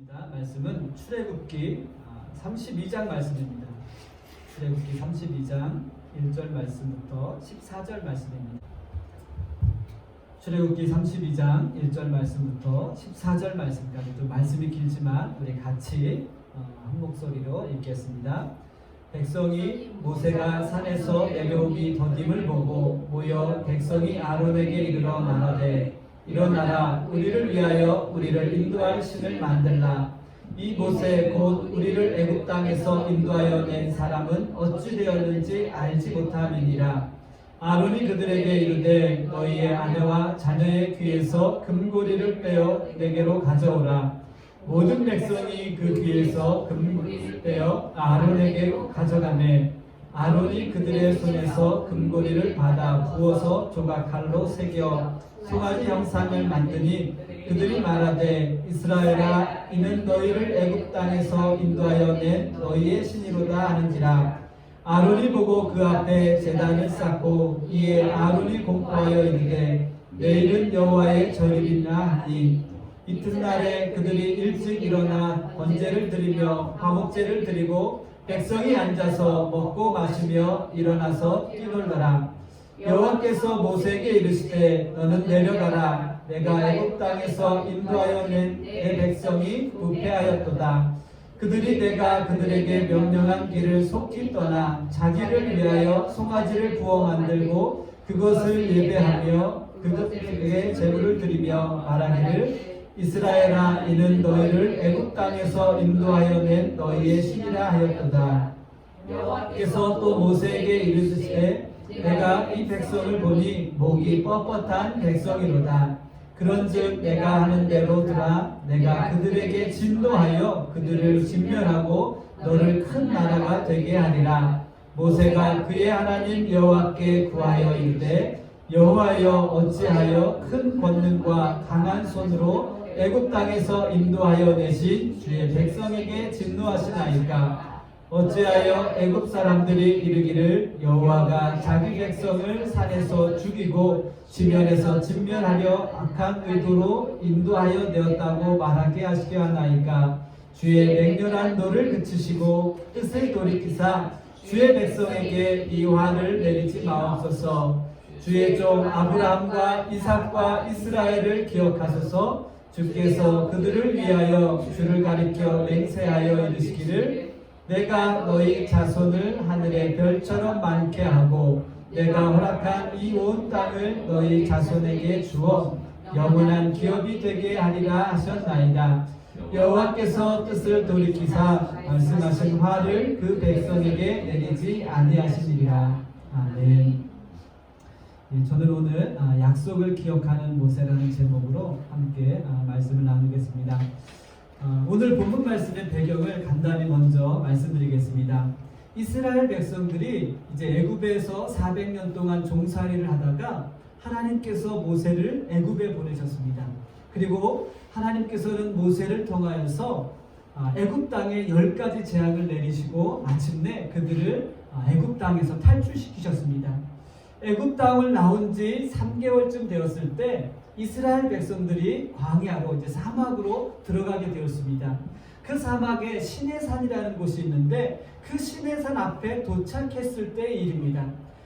말씀은 출애굽기 32장 말씀입니다. 출애굽기 32장 1절 말씀부터 14절 말씀입니다. 출애굽기 32장 1절 말씀부터 14절 말씀까지, 좀 말씀이 길지만 우리 같이 한 목소리로 읽겠습니다. 백성이 모세가 산에서 내려오기 더딤을 보고 모여 백성이 아론에게 이르러 말하되, 일어나라, 우리를 위하여 우리를 인도할 신을 만들라. 이 모세 곧 우리를 애굽 땅에서 인도하여 낸 사람은 어찌 되었는지 알지 못함이니라. 아론이 그들에게 이르되, 너희의 아내와 자녀의 귀에서 금고리를 빼어 내게로 가져오라. 모든 백성이 그 귀에서 금고리를 빼어 아론에게 가져가매, 아론이 그들의 손에서 금고리를 받아 부어서 조각칼로 새겨 송아지 형상을 만드니, 그들이 말하되, 이스라엘아, 이는 너희를 애굽 땅에서 인도하여 낸 너희의 신이로다 하는지라. 아론이 보고 그 앞에 제단을 쌓고, 이에 아론이 공포하여 이르되, 내일은 여호와의 절일이나 하니, 이튿날에 그들이 일찍 일어나 번제를 드리며 화목제를 드리고 백성이 앉아서 먹고 마시며 일어나서 뛰놀더라. 여호와께서 모세에게 이르시되, 너는 내려가라. 내가 애굽 땅에서 인도하여 낸 내 백성이 부패하였도다. 그들이 내가 그들에게 명령한 길을 속히 떠나 자기를 위하여 송아지를 구워 만들고 그것을 예배하며 그것에게 제물을 드리며 말하기를, 이스라엘아, 이는 너희를 애굽 땅에서 인도하여 낸 너희의 신이라 하였도다. 여호와께서 또 모세에게 이르시되, 내가 이 백성을 보니 목이 뻣뻣한 백성이로다. 그런즉 내가 하는 대로 들아 내가 그들에게 진노하여 그들을 진멸하고 너를 큰 나라가 되게 하리라. 모세가 그의 하나님 여호와께 구하여 이르되, 여호와여, 어찌하여 큰 권능과 강한 손으로 애굽 땅에서 인도하여 내신 주의 백성에게 진노하시나이까? 어찌하여 애굽 사람들이 이르기를, 여호와가 자기 백성을 산에서 죽이고 지면에서 진멸하려 악한 의도로 인도하여 내었다고 말하게 하시게 하나이까? 주의 맹렬한 노를 그치시고 뜻을 돌이키사 주의 백성에게 이 화를 내리지 마옵소서. 주의 종 아브라함과 이삭과 이스라엘을 기억하소서. 주께서 그들을 위하여 주를 가리켜 맹세하여 이르시기를, 내가 너희 자손을 하늘의 별처럼 많게 하고 내가 허락한 이 온 땅을 너희 자손에게 주어 영원한 기업이 되게 하리라 하셨나이다. 여호와께서 뜻을 돌이키사 말씀하신 화를 그 백성에게 내리지 아니하시리라. 아멘. 저는 오늘 약속을 기억하는 모세라는 제목으로 함께 말씀을 나누겠습니다. 오늘 본문 말씀의 배경을 간단히 먼저 말씀드리겠습니다. 이스라엘 백성들이 이제 애굽에서 400년 동안 종살이를 하다가 하나님께서 모세를 애굽에 보내셨습니다. 그리고 하나님께서는 모세를 통하여서 애굽 땅에 10가지 재앙을 내리시고 마침내 그들을 애굽 땅에서 탈출시키셨습니다. 애굽 땅을 나온 지 3개월쯤 되었을 때 이스라엘 백성들이 광야로, 이제 사막으로 들어가게 되었습니다. 그 사막에 시내산이라는 곳이 있는데 그 시내산 앞에 도착했을 때의 일입니다.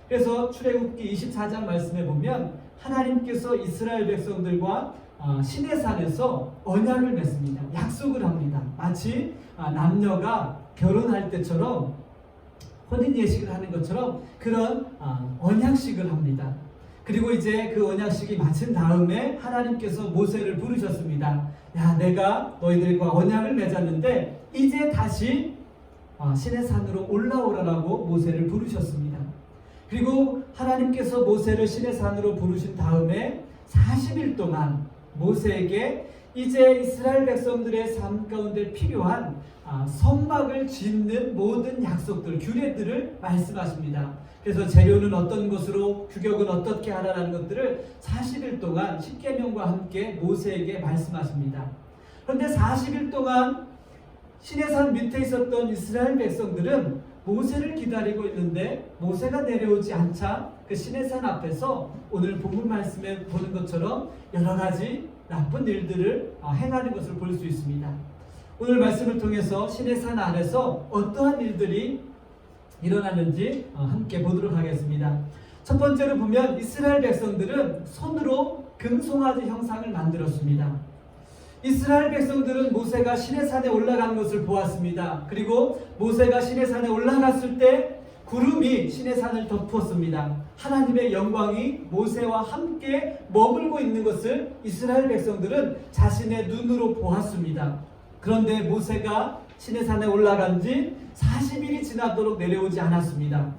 그래서 출애굽기 24장 말씀에 보면 하나님께서 이스라엘 백성들과 시내산에서 언약을 맺습니다. 약속을 합니다. 마치 남녀가 결혼할 때처럼, 혼인 예식을 하는 것처럼 그런 언약식을 합니다. 그리고 이제 그 언약식이 마친 다음에 하나님께서 모세를 부르셨습니다. 야, 내가 너희들과 언약을 맺었는데 이제 다시 시내산으로 올라오라고 모세를 부르셨습니다. 그리고 하나님께서 모세를 시내산으로 부르신 다음에 40일 동안 모세에게 이제 이스라엘 백성들의 삶 가운데 필요한 성막을 짓는 모든 약속들, 규례들을 말씀하십니다. 그래서 재료는 어떤 것으로, 규격은 어떻게 하라는 것들을 40일 동안 십계명과 함께 모세에게 말씀하십니다. 그런데 40일 동안 시내산 밑에 있었던 이스라엘 백성들은 모세를 기다리고 있는데 모세가 내려오지 않자 그 시내산 앞에서 오늘 본문 말씀에 보는 것처럼 여러 가지 나쁜 일들을 행하는 것을 볼 수 있습니다. 오늘 말씀을 통해서 시내산 아래서 어떠한 일들이 일어나는지 함께 보도록 하겠습니다. 첫 번째로 보면 이스라엘 백성들은 손으로 금송아지 형상을 만들었습니다. 이스라엘 백성들은 모세가 시내산에 올라간 것을 보았습니다. 그리고 모세가 시내산에 올라갔을 때 구름이 시내산을 덮었습니다. 하나님의 영광이 모세와 함께 머물고 있는 것을 이스라엘 백성들은 자신의 눈으로 보았습니다. 그런데 모세가 시내산에 올라간 지 40일이 지나도록 내려오지 않았습니다.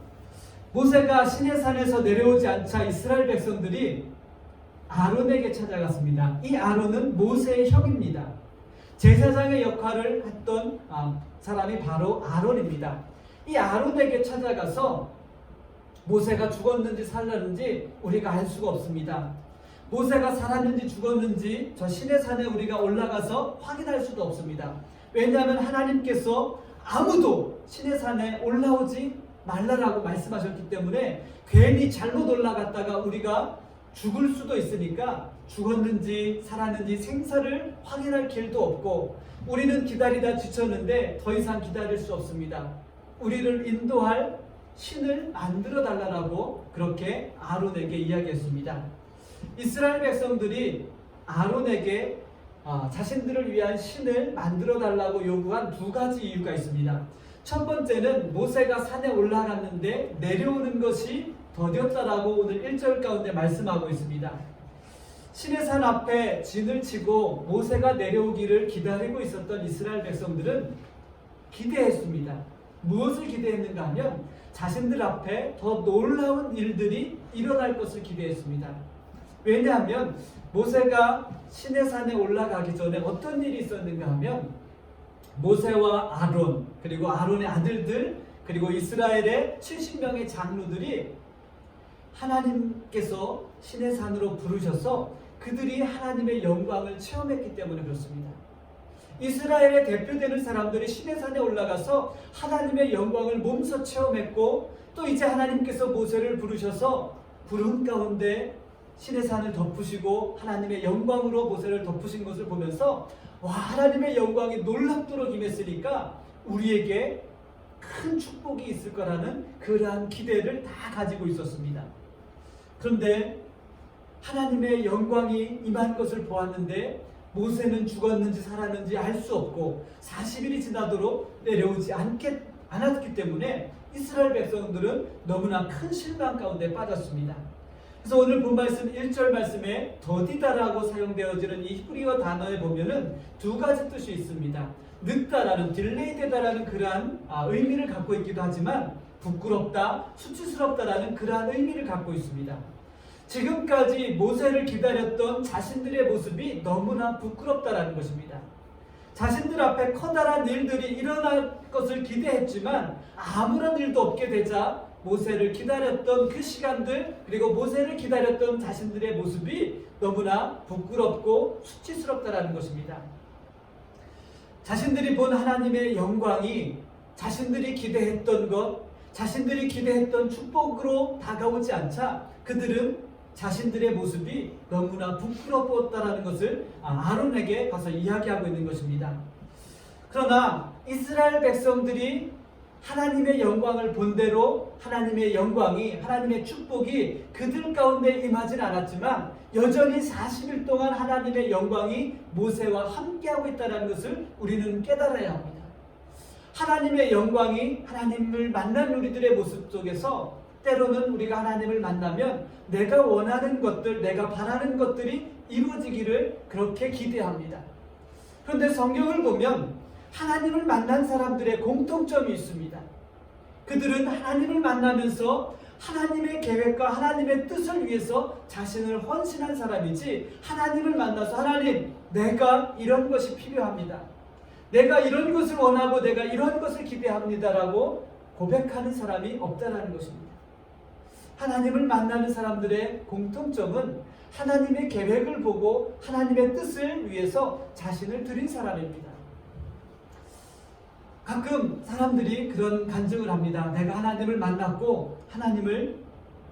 모세가 시내산에서 내려오지 않자 이스라엘 백성들이 아론에게 찾아갔습니다. 이 아론은 모세의 형입니다. 제사장의 역할을 했던 사람이 바로 아론입니다. 이 아론에게 찾아가서 모세가 죽었는지 살았는지 우리가 알 수가 없습니다. 모세가 살았는지 죽었는지 저 시내산에 우리가 올라가서 확인할 수도 없습니다. 왜냐하면 하나님께서 아무도 시내산에 올라오지 말라라고 말씀하셨기 때문에 괜히 잘못 올라갔다가 우리가 죽을 수도 있으니까 죽었는지 살았는지 생사를 확인할 길도 없고 우리는 기다리다 지쳤는데 더 이상 기다릴 수 없습니다. 우리를 인도할 신을 만들어 달라고 그렇게 아론에게 이야기했습니다. 이스라엘 백성들이 아론에게 자신들을 위한 신을 만들어 달라고 요구한 두 가지 이유가 있습니다. 첫 번째는 모세가 산에 올라갔는데 내려오는 것이 더뎠다라고 오늘 1절 가운데 말씀하고 있습니다. 시내산 앞에 진을 치고 모세가 내려오기를 기다리고 있었던 이스라엘 백성들은 기대했습니다. 무엇을 기대했는가 하면 자신들 앞에 더 놀라운 일들이 일어날 것을 기대했습니다. 왜냐하면 모세가 시내산에 올라가기 전에 어떤 일이 있었는가 하면 모세와 아론 그리고 아론의 아들들 그리고 이스라엘의 70명의 장로들이 하나님께서 시내산으로 부르셔서 그들이 하나님의 영광을 체험했기 때문에 그렇습니다. 이스라엘의 대표되는 사람들이 시내산에 올라가서 하나님의 영광을 몸소 체험했고 또 이제 하나님께서 모세를 부르셔서 구름 가운데 시내산을 덮으시고 하나님의 영광으로 모세를 덮으신 것을 보면서 와, 하나님의 영광이 놀랍도록 임했으니까 우리에게 큰 축복이 있을 거라는 그러한 기대를 다 가지고 있었습니다. 그런데 하나님의 영광이 임한 것을 보았는데 모세는 죽었는지 살았는지 알 수 없고 40일이 지나도록 내려오지 않았기 때문에 이스라엘 백성들은 너무나 큰 실망 가운데 빠졌습니다. 그래서 오늘 본 말씀 1절 말씀에 더디다라고 사용되어지는 이 히브리어 단어에 보면은 두 가지 뜻이 있습니다. 늦다라는 딜레이되다라는 그러한 의미를 갖고 있기도 하지만 부끄럽다, 수치스럽다라는 그러한 의미를 갖고 있습니다. 지금까지 모세를 기다렸던 자신들의 모습이 너무나 부끄럽다라는 것입니다. 자신들 앞에 커다란 일들이 일어날 것을 기대했지만 아무런 일도 없게 되자 모세를 기다렸던 그 시간들 그리고 모세를 기다렸던 자신들의 모습이 너무나 부끄럽고 수치스럽다라는 것입니다. 자신들이 본 하나님의 영광이 자신들이 기대했던 것, 자신들이 기대했던 축복으로 다가오지 않자 그들은 자신들의 모습이 너무나 부끄러웠다라는 것을 아론에게 가서 이야기하고 있는 것입니다. 그러나 이스라엘 백성들이 하나님의 영광을 본 대로 하나님의 영광이 하나님의 축복이 그들 가운데 임하진 않았지만 여전히 40일 동안 하나님의 영광이 모세와 함께하고 있다는 것을 우리는 깨달아야 합니다. 하나님의 영광이 하나님을 만난 우리들의 모습 속에서 때로는 우리가 하나님을 만나면 내가 원하는 것들, 내가 바라는 것들이 이루어지기를 그렇게 기대합니다. 그런데 성경을 보면 하나님을 만난 사람들의 공통점이 있습니다. 그들은 하나님을 만나면서 하나님의 계획과 하나님의 뜻을 위해서 자신을 헌신한 사람이지 하나님을 만나서 하나님, 내가 이런 것이 필요합니다. 내가 이런 것을 원하고 내가 이런 것을 기대합니다라고 고백하는 사람이 없다라는 것입니다. 하나님을 만나는 사람들의 공통점은 하나님의 계획을 보고 하나님의 뜻을 위해서 자신을 드린 사람입니다. 가끔 사람들이 그런 간증을 합니다. 내가 하나님을 만났고 하나님을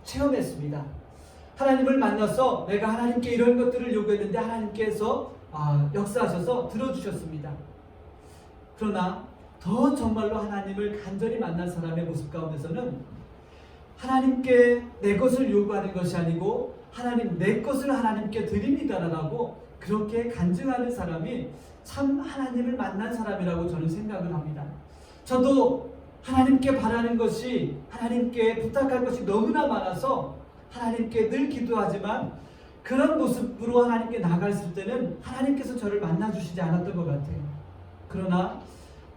체험했습니다. 하나님을 만나서 내가 하나님께 이런 것들을 요구했는데 하나님께서 역사하셔서 들어주셨습니다. 그러나 더 정말로 하나님을 간절히 만난 사람의 모습 가운데서는 하나님께 내 것을 요구하는 것이 아니고 하나님 내 것을 하나님께 드립니다라고 그렇게 간증하는 사람이 참 하나님을 만난 사람이라고 저는 생각을 합니다. 저도 하나님께 바라는 것이, 하나님께 부탁할 것이 너무나 많아서 하나님께 늘 기도하지만 그런 모습으로 하나님께 나갔을 때는 하나님께서 저를 만나주시지 않았던 것 같아요. 그러나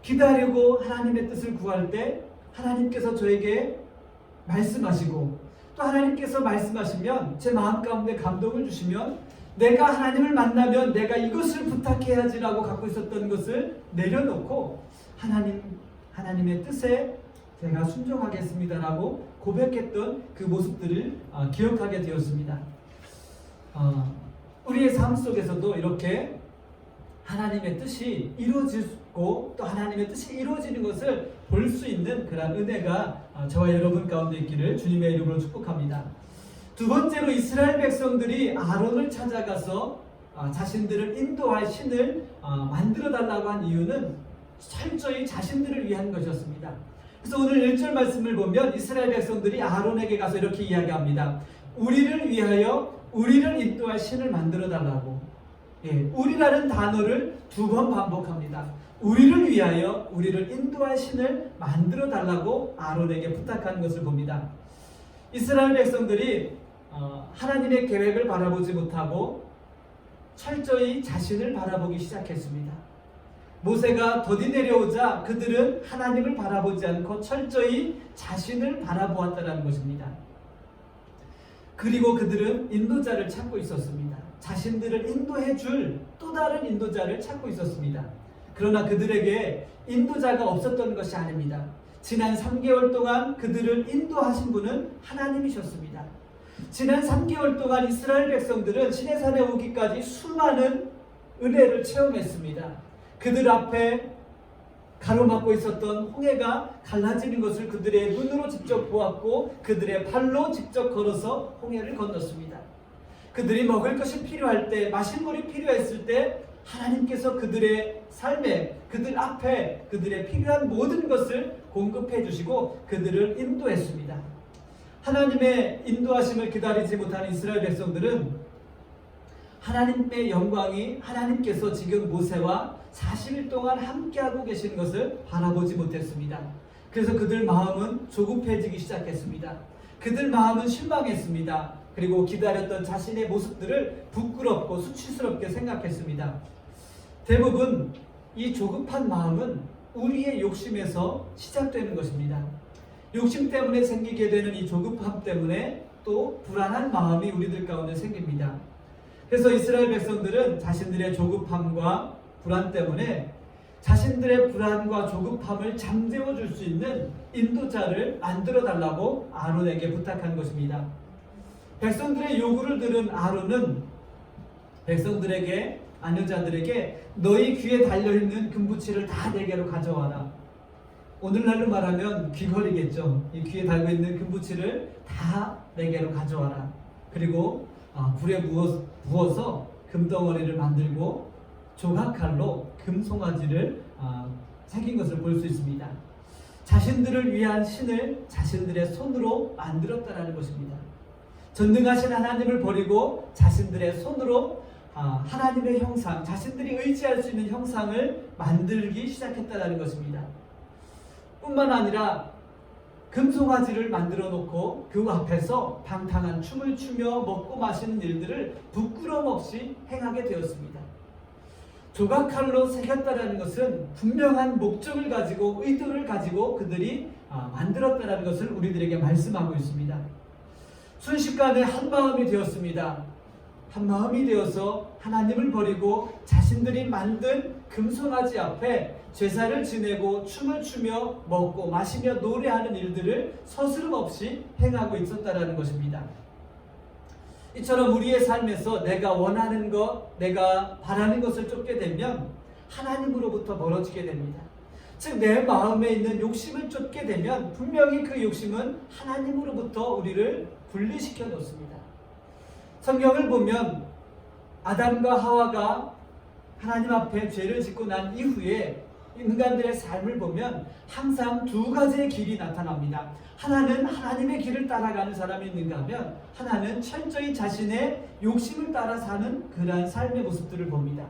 기다리고 하나님의 뜻을 구할 때 하나님께서 저에게 말씀하시고 또 하나님께서 말씀하시면 제 마음 가운데 감동을 주시면 내가 하나님을 만나면 내가 이것을 부탁해야지라고 갖고 있었던 것을 내려놓고 하나님의 뜻에 제가 순종하겠습니다라고 고백했던 그 모습들을 기억하게 되었습니다. 우리의 삶 속에서도 이렇게 하나님의 뜻이 이루어지고 또 하나님의 뜻이 이루어지는 것을 볼 수 있는 그런 은혜가 저와 여러분 가운데 있기를 주님의 이름으로 축복합니다. 두 번째로 이스라엘 백성들이 아론을 찾아가서 자신들을 인도할 신을 만들어 달라고 한 이유는 철저히 자신들을 위한 것이었습니다. 그래서 오늘 1절 말씀을 보면 이스라엘 백성들이 아론에게 가서 이렇게 이야기합니다. 우리를 위하여 우리를 인도할 신을 만들어 달라고. 우리라는 단어를 2번 반복합니다. 우리를 위하여 우리를 인도할 신을 만들어 달라고 아론에게 부탁한 것을 봅니다. 이스라엘 백성들이 하나님의 계획을 바라보지 못하고 철저히 자신을 바라보기 시작했습니다. 모세가 더디 내려오자 그들은 하나님을 바라보지 않고 철저히 자신을 바라보았다는 것입니다. 그리고 그들은 인도자를 찾고 있었습니다. 자신들을 인도해 줄 또 다른 인도자를 찾고 있었습니다. 그러나 그들에게 인도자가 없었던 것이 아닙니다. 지난 3개월 동안 그들을 인도하신 분은 하나님이셨습니다. 지난 3개월 동안 이스라엘 백성들은 시내산에 오기까지 수많은 은혜를 체험했습니다. 그들 앞에 가로막고 있었던 홍해가 갈라지는 것을 그들의 눈으로 직접 보았고 그들의 발로 직접 걸어서 홍해를 건넜습니다. 그들이 먹을 것이 필요할 때, 마실 물이 필요했을 때 하나님께서 그들의 삶에, 그들 앞에 그들의 필요한 모든 것을 공급해 주시고 그들을 인도했습니다. 하나님의 인도하심을 기다리지 못하는 이스라엘 백성들은 하나님의 영광이 하나님께서 지금 모세와 40일 동안 함께하고 계신 것을 바라보지 못했습니다. 그래서 그들 마음은 조급해지기 시작했습니다. 그들 마음은 실망했습니다. 그리고 기다렸던 자신의 모습들을 부끄럽고 수치스럽게 생각했습니다. 대부분 이 조급한 마음은 우리의 욕심에서 시작되는 것입니다. 욕심 때문에 생기게 되는 이 조급함 때문에 또 불안한 마음이 우리들 가운데 생깁니다. 그래서 이스라엘 백성들은 자신들의 조급함과 불안 때문에 자신들의 불안과 조급함을 잠재워 줄 수 있는 인도자를 만들어 달라고 아론에게 부탁한 것입니다. 백성들의 요구를 들은 아론은 백성들에게, 안여자들에게 너희 귀에 달려있는 금붙이를 다 내게로 가져와라. 오늘날로 말하면 귀걸이겠죠. 이 귀에 달려있는 금붙이를 다 내게로 가져와라. 그리고 불에 부어서 금덩어리를 만들고 조각칼로 금송아지를 새긴 것을 볼 수 있습니다. 자신들을 위한 신을 자신들의 손으로 만들었다는 것입니다. 전능하신 하나님을 버리고 자신들의 손으로 하나님의 형상, 자신들이 의지할 수 있는 형상을 만들기 시작했다는 것입니다. 뿐만 아니라 금송아지를 만들어 놓고 그 앞에서 방탕한 춤을 추며 먹고 마시는 일들을 부끄럼 없이 행하게 되었습니다. 조각칼로 새겼다는 것은 분명한 목적을 가지고 의도를 가지고 그들이 만들었다는 것을 우리들에게 말씀하고 있습니다. 순식간에 한 마음이 되었습니다. 한 마음이 되어서 하나님을 버리고 자신들이 만든 금송아지 앞에 제사를 지내고 춤을 추며 먹고 마시며 노래하는 일들을 서스름 없이 행하고 있었다는 것입니다. 이처럼 우리의 삶에서 내가 원하는 것, 내가 바라는 것을 쫓게 되면 하나님으로부터 멀어지게 됩니다. 즉 내 마음에 있는 욕심을 쫓게 되면 분명히 그 욕심은 하나님으로부터 우리를 분리시켜 놓습니다. 성경을 보면 아담과 하와가 하나님 앞에 죄를 짓고 난 이후에 인간들의 삶을 보면 항상 두 가지의 길이 나타납니다. 하나는 하나님의 길을 따라가는 사람이 있는가 하면, 하나는 철저히 자신의 욕심을 따라 사는 그러한 삶의 모습들을 봅니다.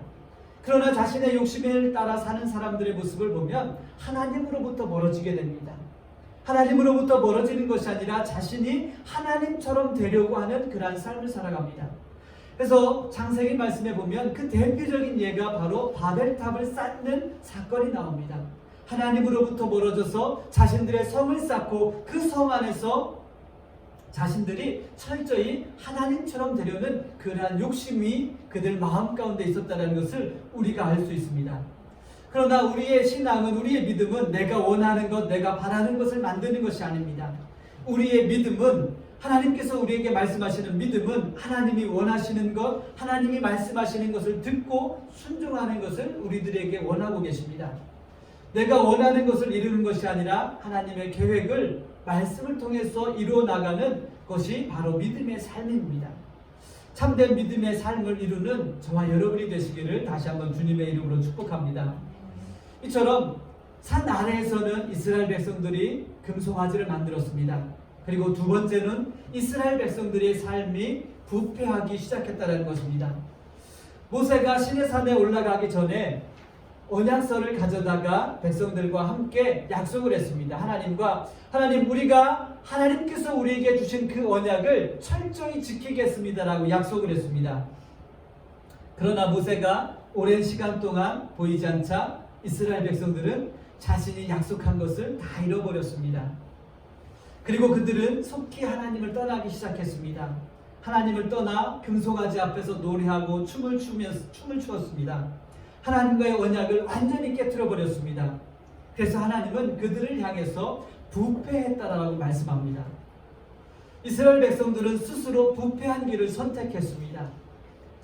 그러나 자신의 욕심을 따라 사는 사람들의 모습을 보면 하나님으로부터 멀어지게 됩니다. 하나님으로부터 멀어지는 것이 아니라 자신이 하나님처럼 되려고 하는 그러한 삶을 살아갑니다. 그래서 창세기 말씀에 보면 그 대표적인 예가 바로 바벨탑을 쌓는 사건이 나옵니다. 하나님으로부터 멀어져서 자신들의 성을 쌓고 그 성 안에서 자신들이 철저히 하나님처럼 되려는 그러한 욕심이 그들 마음 가운데 있었다는 것을 우리가 알 수 있습니다. 그러나 우리의 신앙은, 우리의 믿음은 내가 원하는 것, 내가 바라는 것을 만드는 것이 아닙니다. 우리의 믿음은, 하나님께서 우리에게 말씀하시는 믿음은 하나님이 원하시는 것, 하나님이 말씀하시는 것을 듣고 순종하는 것을 우리들에게 원하고 계십니다. 내가 원하는 것을 이루는 것이 아니라 하나님의 계획을 말씀을 통해서 이루어 나가는 것이 바로 믿음의 삶입니다. 참된 믿음의 삶을 이루는 저와 여러분이 되시기를 다시 한번 주님의 이름으로 축복합니다. 이처럼 산 아래에서는 이스라엘 백성들이 금송아지를 만들었습니다. 그리고 두 번째는 이스라엘 백성들의 삶이 부패하기 시작했다는 것입니다. 모세가 시내산에 올라가기 전에 언약서를 가져다가 백성들과 함께 약속을 했습니다. 하나님, 우리가 하나님께서 우리에게 주신 그 언약을 철저히 지키겠습니다라고 약속을 했습니다. 그러나 모세가 오랜 시간 동안 보이지 않자 이스라엘 백성들은 자신이 약속한 것을 다 잃어버렸습니다. 그리고 그들은 속히 하나님을 떠나기 시작했습니다. 하나님을 떠나 금송아지 앞에서 노래하고 춤을 추었습니다. 하나님과의 언약을 완전히 깨트려 버렸습니다. 그래서 하나님은 그들을 향해서 부패했다라고 말씀합니다. 이스라엘 백성들은 스스로 부패한 길을 선택했습니다.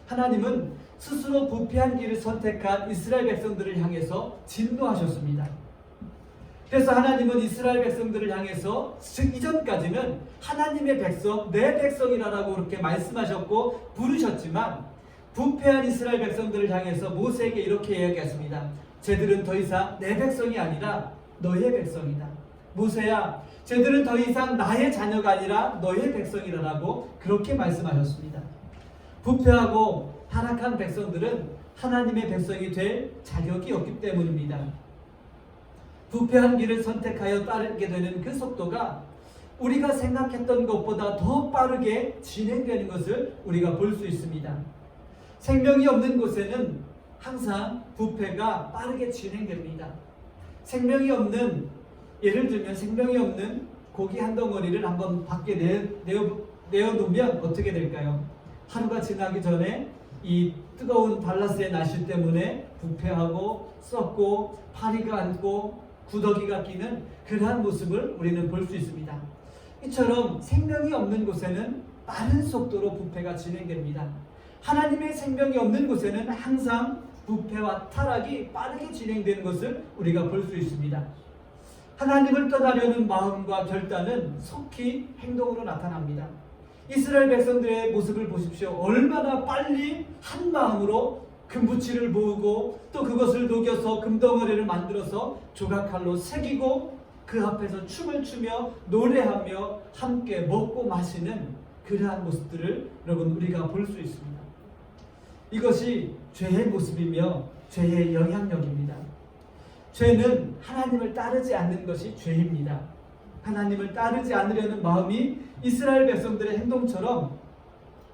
하나님은 스스로 부패한 길을 선택한 이스라엘 백성들을 향해서 진노하셨습니다. 그래서 하나님은 이스라엘 백성들을 향해서 이전까지는 하나님의 백성, 내 백성이라고 그렇게 말씀하셨고 부르셨지만, 부패한 이스라엘 백성들을 향해서 모세에게 이렇게 이야기했습니다. 쟤들은 더 이상 내 백성이 아니라 너의 백성이다. 모세야, 쟤들은 더 이상 나의 자녀가 아니라 너의 백성이라고 그렇게 말씀하셨습니다. 부패하고 타락한 백성들은 하나님의 백성이 될 자격이 없기 때문입니다. 부패한 길을 선택하여 따르게 되는 그 속도가 우리가 생각했던 것보다 더 빠르게 진행되는 것을 우리가 볼 수 있습니다. 생명이 없는 곳에는 항상 부패가 빠르게 진행됩니다. 예를 들면 생명이 없는 고기 한 덩어리를 한번 밖에 내어놓으면 어떻게 될까요? 하루가 지나기 전에 이 뜨거운 달라스의 날씨 때문에 부패하고 썩고 파리가 앉고 구더기가 끼는 그러한 모습을 우리는 볼 수 있습니다. 이처럼 생명이 없는 곳에는 빠른 속도로 부패가 진행됩니다. 하나님의 생명이 없는 곳에는 항상 부패와 타락이 빠르게 진행되는 것을 우리가 볼 수 있습니다. 하나님을 떠나려는 마음과 결단은 속히 행동으로 나타납니다. 이스라엘 백성들의 모습을 보십시오. 얼마나 빨리 한 마음으로 금부치를 모으고 또 그것을 녹여서 금덩어리를 만들어서 조각칼로 새기고 그 앞에서 춤을 추며 노래하며 함께 먹고 마시는 그러한 모습들을 여러분 우리가 볼 수 있습니다. 이것이 죄의 모습이며 죄의 영향력입니다. 죄는 하나님을 따르지 않는 것이 죄입니다. 하나님을 따르지 않으려는 마음이 이스라엘 백성들의 행동처럼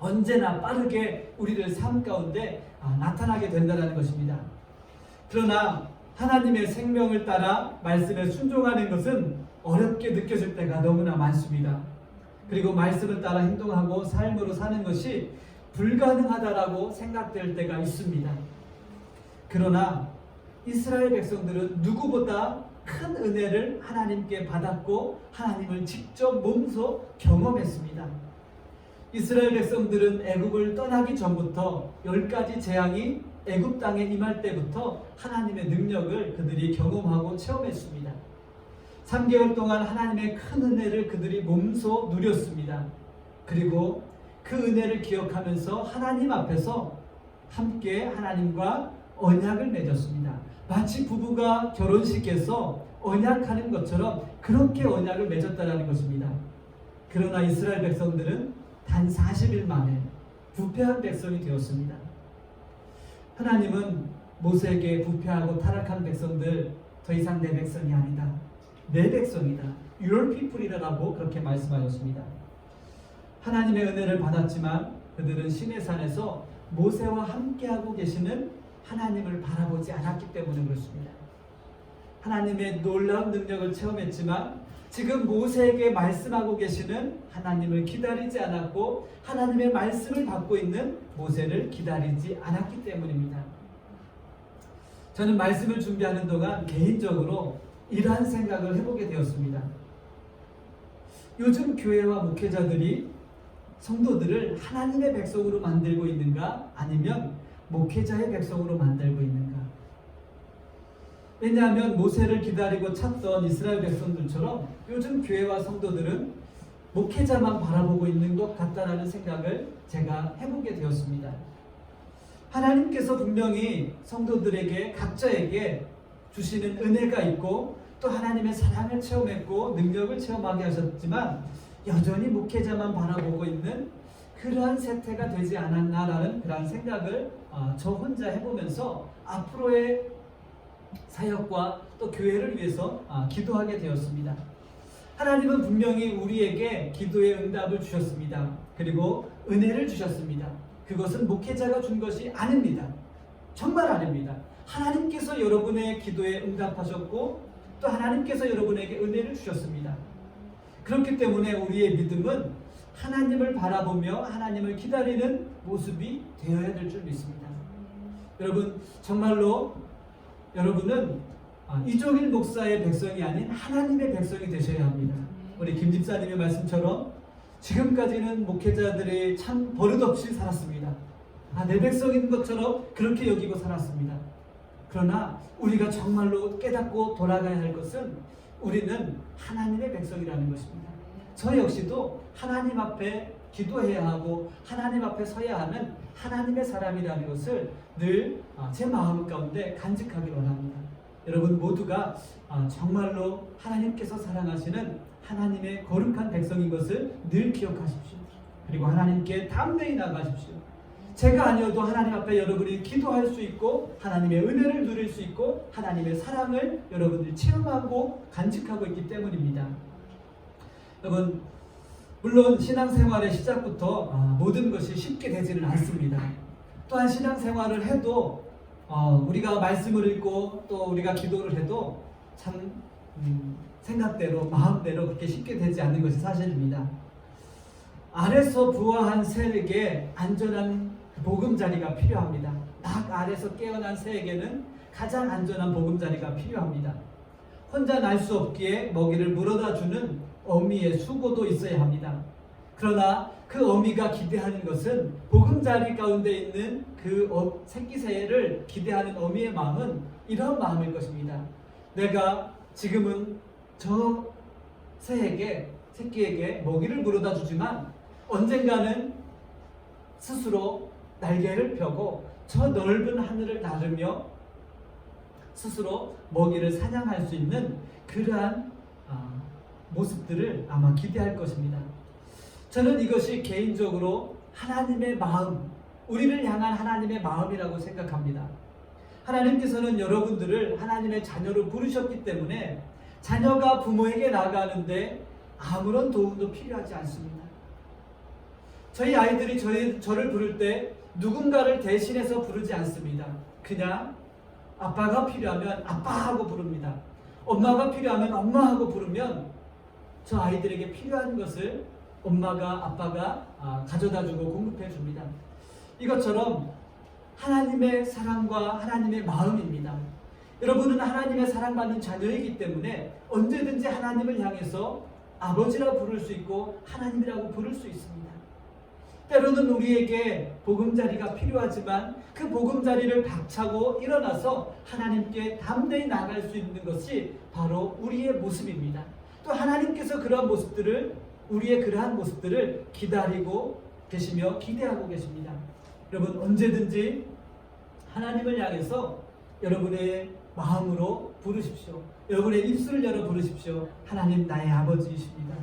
언제나 빠르게 우리들 삶 가운데 나타나게 된다는 것입니다. 그러나 하나님의 생명을 따라 말씀에 순종하는 것은 어렵게 느껴질 때가 너무나 많습니다. 그리고 말씀을 따라 행동하고 삶으로 사는 것이 불가능하다라고 생각될 때가 있습니다. 그러나 이스라엘 백성들은 누구보다 큰 은혜를 하나님께 받았고 하나님을 직접 몸소 경험했습니다. 이스라엘 백성들은 애굽을 떠나기 전부터 10가지 재앙이 애굽 땅에 임할 때부터 하나님의 능력을 그들이 경험하고 체험했습니다. 3개월 동안 하나님의 큰 은혜를 그들이 몸소 누렸습니다. 그리고 그 은혜를 기억하면서 하나님 앞에서 함께 하나님과 언약을 맺었습니다. 마치 부부가 결혼식에서 언약하는 것처럼 그렇게 언약을 맺었다는 것입니다. 그러나 이스라엘 백성들은 단 40일 만에 부패한 백성이 되었습니다. 하나님은 모세에게 부패하고 타락한 백성들 더 이상 내 백성이 아니다. 내 백성이다. Your people이라고 그렇게 말씀하셨습니다. 하나님의 은혜를 받았지만 그들은 시내산에서 모세와 함께하고 계시는 하나님을 바라보지 않았기 때문에 그렇습니다. 하나님의 놀라운 능력을 체험했지만 지금 모세에게 말씀하고 계시는 하나님을 기다리지 않았고 하나님의 말씀을 받고 있는 모세를 기다리지 않았기 때문입니다. 저는 말씀을 준비하는 동안 개인적으로 이러한 생각을 해보게 되었습니다. 요즘 교회와 목회자들이 성도들을 하나님의 백성으로 만들고 있는가 아니면 목회자의 백성으로 만들고 있는가? 왜냐하면 모세를 기다리고 찾던 이스라엘 백성들처럼 요즘 교회와 성도들은 목회자만 바라보고 있는 것 같다라는 생각을 제가 해보게 되었습니다. 하나님께서 분명히 성도들에게 각자에게 주시는 은혜가 있고 또 하나님의 사랑을 체험했고 능력을 체험하게 하셨지만 여전히 목회자만 바라보고 있는 그러한 세태가 되지 않았나라는 그런 생각을 저 혼자 해보면서 앞으로의 사역과 또 교회를 위해서 기도하게 되었습니다. 하나님은 분명히 우리에게 기도의 응답을 주셨습니다. 그리고 은혜를 주셨습니다. 그것은 목회자가 준 것이 아닙니다. 정말 아닙니다. 하나님께서 여러분의 기도에 응답하셨고 또 하나님께서 여러분에게 은혜를 주셨습니다. 그렇기 때문에 우리의 믿음은 하나님을 바라보며 하나님을 기다리는 모습이 되어야 될 줄 믿습니다. 여러분 정말로 여러분은 이종일 목사의 백성이 아닌 하나님의 백성이 되셔야 합니다. 우리 김 집사님의 말씀처럼 지금까지는 목회자들이 참 버릇없이 살았습니다. 내 백성인 것처럼 그렇게 여기고 살았습니다. 그러나 우리가 정말로 깨닫고 돌아가야 할 것은 우리는 하나님의 백성이라는 것입니다. 저 역시도 하나님 앞에 기도해야 하고 하나님 앞에 서야 하는 하나님의 사람이라는 것을 늘 제 마음 가운데 간직하기 원합니다. 여러분 모두가 정말로 하나님께서 사랑하시는 하나님의 거룩한 백성인 것을 늘 기억하십시오. 그리고 하나님께 담대히 나가십시오. 제가 아니어도 하나님 앞에 여러분이 기도할 수 있고 하나님의 은혜를 누릴 수 있고 하나님의 사랑을 여러분들이 체험하고 간직하고 있기 때문입니다. 여러분 물론 신앙생활의 시작부터 모든 것이 쉽게 되지는 않습니다. 또한 신앙생활을 해도 우리가 말씀을 읽고 또 우리가 기도를 해도 참 생각대로 마음대로 그렇게 쉽게 되지 않는 것이 사실입니다. 아래서 부화한 새에게 안전한 보금자리가 필요합니다. 막 아래서 깨어난 새에게는 가장 안전한 보금자리가 필요합니다. 혼자 날 수 없기에 먹이를 물어다 주는 어미의 수고도 있어야 합니다. 그러나 그 어미가 기대하는 것은 보금자리 가운데 있는 그 새끼 새를 기대하는 어미의 마음은 이런 마음일 것입니다. 내가 지금은 저 새끼에게 먹이를 물어다 주지만 언젠가는 스스로 날개를 펴고 저 넓은 하늘을 나르며 스스로 먹이를 사냥할 수 있는 그러한 모습들을 아마 기대할 것입니다. 저는 이것이 개인적으로 하나님의 마음, 우리를 향한 하나님의 마음이라고 생각합니다. 하나님께서는 여러분들을 하나님의 자녀로 부르셨기 때문에 자녀가 부모에게 나가는데 아무런 도움도 필요하지 않습니다. 저희 아이들이 저를 부를 때 누군가를 대신해서 부르지 않습니다. 그냥 아빠가 필요하면 아빠하고 부릅니다. 엄마가 필요하면 엄마하고 부르면 저 아이들에게 필요한 것을 엄마가 아빠가 가져다주고 공급해줍니다. 이것처럼 하나님의 사랑과 하나님의 마음입니다. 여러분은 하나님의 사랑받는 자녀이기 때문에 언제든지 하나님을 향해서 아버지라 부를 수 있고 하나님이라고 부를 수 있습니다. 때로는 우리에게 보금자리가 필요하지만 그 보금자리를 박차고 일어나서 하나님께 담대히 나갈 수 있는 것이 바로 우리의 모습입니다. 또 하나님께서 우리의 그러한 모습들을 기다리고 계시며 기대하고 계십니다. 여러분 언제든지 하나님을 향해서 여러분의 마음으로 부르십시오. 여러분의 입술을 열어 부르십시오. 하나님 나의 아버지이십니다.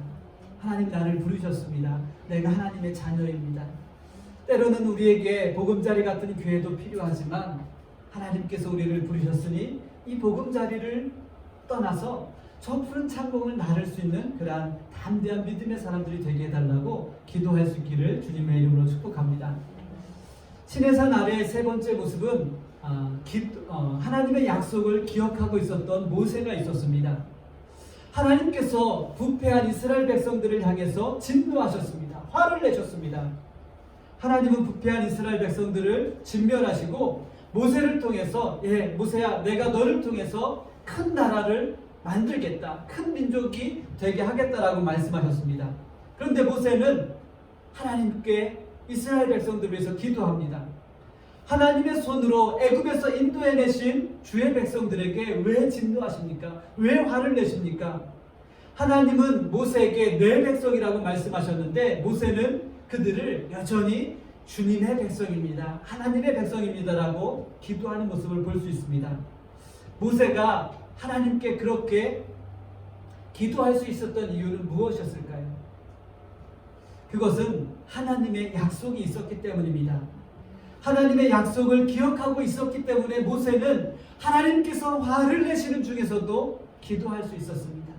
하나님 나를 부르셨습니다. 내가 하나님의 자녀입니다. 때로는 우리에게 보금자리 같은 교회도 필요하지만 하나님께서 우리를 부르셨으니 이 보금자리를 떠나서 저 푸른 창공을 나를 수 있는 그러한 담대한 믿음의 사람들이 되게 해달라고 기도할 수 있기를 주님의 이름으로 축복합니다. 시내산 아래의 세 번째 모습은 하나님의 약속을 기억하고 있었던 모세가 있었습니다. 하나님께서 부패한 이스라엘 백성들을 향해서 진노하셨습니다. 화를 내셨습니다. 하나님은 부패한 이스라엘 백성들을 진멸하시고 모세를 통해서 모세야 내가 너를 통해서 큰 나라를 만들겠다. 큰 민족이 되게 하겠다라고 말씀하셨습니다. 그런데 모세는 하나님께 이스라엘 백성들을 위해서 기도합니다. 하나님의 손으로 애굽에서 인도해내신 주의 백성들에게 왜 진노하십니까? 왜 화를 내십니까? 하나님은 모세에게 내 백성이라고 말씀하셨는데 모세는 그들을 여전히 주님의 백성입니다. 하나님의 백성입니다라고 기도하는 모습을 볼 수 있습니다. 모세가 하나님께 그렇게 기도할 수 있었던 이유는 무엇이었을까요? 그것은 하나님의 약속이 있었기 때문입니다. 하나님의 약속을 기억하고 있었기 때문에 모세는 하나님께서 화를 내시는 중에서도 기도할 수 있었습니다.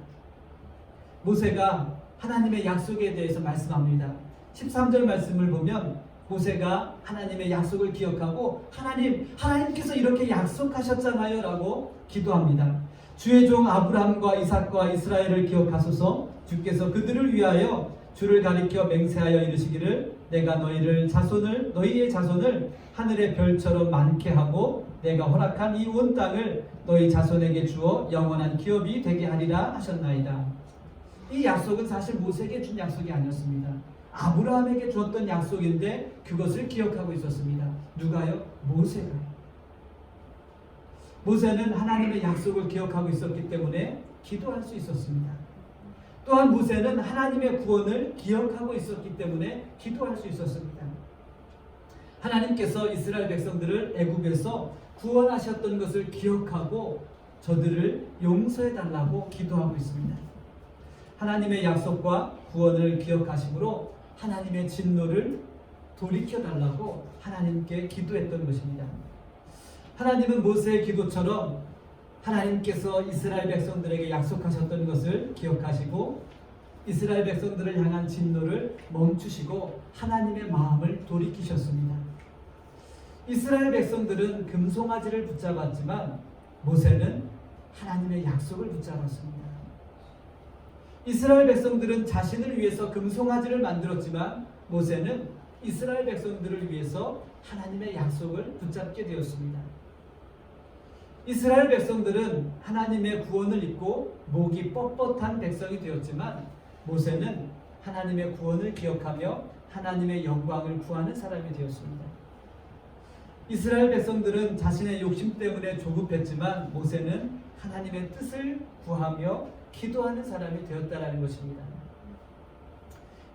모세가 하나님의 약속에 대해서 말씀합니다. 13절 말씀을 보면 모세가 하나님의 약속을 기억하고 하나님께서 이렇게 약속하셨잖아요 라고 기도합니다. 주의 종 아브라함과 이삭과 이스라엘을 기억하소서. 주께서 그들을 위하여 주를 가리켜 맹세하여 이르시기를 내가 너희의 자손을 하늘의 별처럼 많게 하고 내가 허락한 이 온 땅을 너희 자손에게 주어 영원한 기업이 되게 하리라 하셨나이다. 이 약속은 사실 모세에게 준 약속이 아니었습니다. 아브라함에게 주었던 약속인데 그것을 기억하고 있었습니다. 누가요? 모세가요. 모세는 하나님의 약속을 기억하고 있었기 때문에 기도할 수 있었습니다. 또한 모세는 하나님의 구원을 기억하고 있었기 때문에 기도할 수 있었습니다. 하나님께서 이스라엘 백성들을 애굽에서 구원하셨던 것을 기억하고 저들을 용서해달라고 기도하고 있습니다. 하나님의 약속과 구원을 기억하심으로 하나님의 진노를 돌이켜달라고 하나님께 기도했던 것입니다. 하나님은 모세의 기도처럼 하나님께서 이스라엘 백성들에게 약속하셨던 것을 기억하시고 이스라엘 백성들을 향한 진노를 멈추시고 하나님의 마음을 돌이키셨습니다. 이스라엘 백성들은 금송아지를 붙잡았지만 모세는 하나님의 약속을 붙잡았습니다. 이스라엘 백성들은 자신을 위해서 금송아지를 만들었지만 모세는 이스라엘 백성들을 위해서 하나님의 약속을 붙잡게 되었습니다. 이스라엘 백성들은 하나님의 구원을 잊고 목이 뻣뻣한 백성이 되었지만 모세는 하나님의 구원을 기억하며 하나님의 영광을 구하는 사람이 되었습니다. 이스라엘 백성들은 자신의 욕심 때문에 조급했지만 모세는 하나님의 뜻을 구하며 기도하는 사람이 되었다라는 것입니다.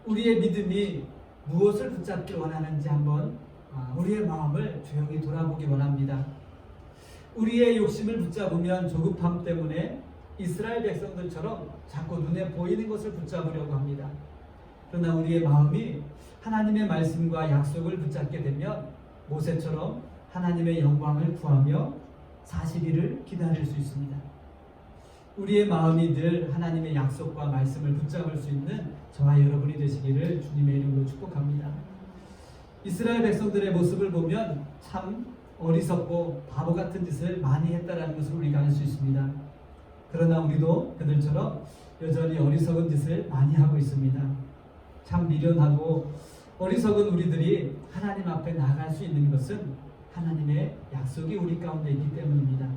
우리의 믿음이 무엇을 붙잡길 원하는지 한번 우리의 마음을 조용히 돌아보기 원합니다. 우리의 욕심을 붙잡으면 조급함 때문에 이스라엘 백성들처럼 자꾸 눈에 보이는 것을 붙잡으려고 합니다. 그러나 우리의 마음이 하나님의 말씀과 약속을 붙잡게 되면 모세처럼 하나님의 영광을 구하며 사시리를 기다릴 수 있습니다. 우리의 마음이 늘 하나님의 약속과 말씀을 붙잡을 수 있는 저와 여러분이 되시기를 주님의 이름으로 축복합니다. 이스라엘 백성들의 모습을 보면 참 어리석고 바보 같은 짓을 많이 했다는 것을 우리가 알 수 있습니다. 그러나 우리도 그들처럼 여전히 어리석은 짓을 많이 하고 있습니다. 참 미련하고 어리석은 우리들이 하나님 앞에 나아갈 수 있는 것은 하나님의 약속이 우리 가운데 있기 때문입니다.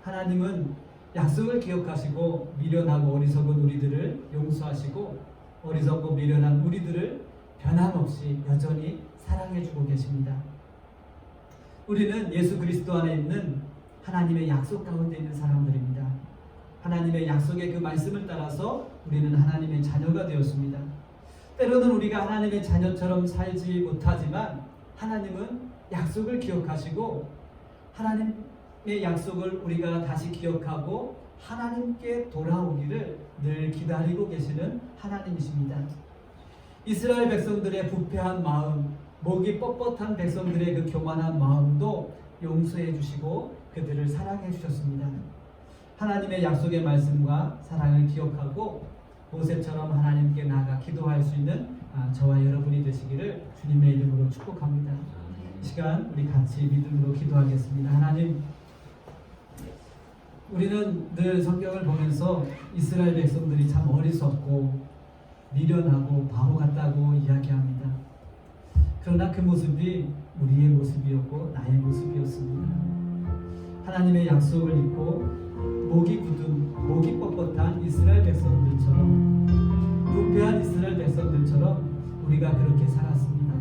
하나님은 약속을 기억하시고 미련하고 어리석은 우리들을 용서하시고 어리석고 미련한 우리들을 변함없이 여전히 사랑해주고 계십니다. 우리는 예수 그리스도 안에 있는 하나님의 약속 가운데 있는 사람들입니다. 하나님의 약속의 그 말씀을 따라서 우리는 하나님의 자녀가 되었습니다. 때로는 우리가 하나님의 자녀처럼 살지 못하지만 하나님은 약속을 기억하시고 하나님의 약속을 우리가 다시 기억하고 하나님께 돌아오기를 늘 기다리고 계시는 하나님이십니다. 이스라엘 백성들의 부패한 마음, 목이 뻣뻣한 백성들의 그 교만한 마음도 용서해 주시고 그들을 사랑해 주셨습니다. 하나님의 약속의 말씀과 사랑을 기억하고 모세처럼 하나님께 나아가 기도할 수 있는 저와 여러분이 되시기를 주님의 이름으로 축복합니다. 이 시간 우리 같이 믿음으로 기도하겠습니다. 하나님, 우리는 늘 성경을 보면서 이스라엘 백성들이 참 어리석고 미련하고 바보 같다고 이야기합니다. 그러나 그 모습이 우리의 모습이었고 나의 모습이었습니다. 하나님의 약속을 잊고 목이 굳은, 목이 뻣뻣한 이스라엘 백성들처럼, 부패한 이스라엘 백성들처럼 우리가 그렇게 살았습니다.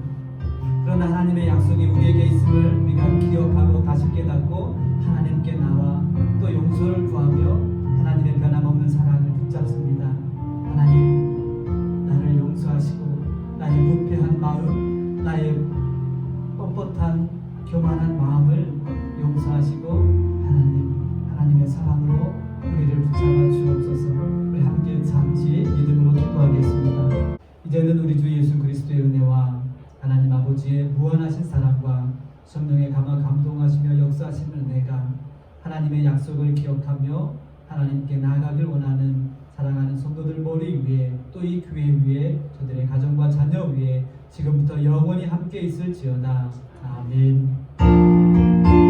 그러나 하나님의 약속이 우리에게 있음을 우리가 기억하고 다시 깨닫고 하나님께 나와 또 용서를 구하며 하나님의 변함없는 사랑을 붙잡습니다. 하나님, 나를 용서하시고 나의 부패한 마음, 나의 뻣뻣한 교만한 마음을 용서하시고 하나님의 사랑으로 우리를 붙잡아 주옵소서. 우리 함께 잠시 믿음으로 기도하겠습니다. 이제는 우리 주 예수 그리스도의 은혜와 하나님 아버지의 무한하신 사랑과 성령의 감화 감동하시며 역사하신 은혜가 하나님의 약속을 기억하며 하나님께 나아가길 원하는 사랑하는 성도들 머리 위에 또 이 교회 위에 저들의 가정과 자녀 위에 지금부터 영원히 함께 있을지어다. 아멘.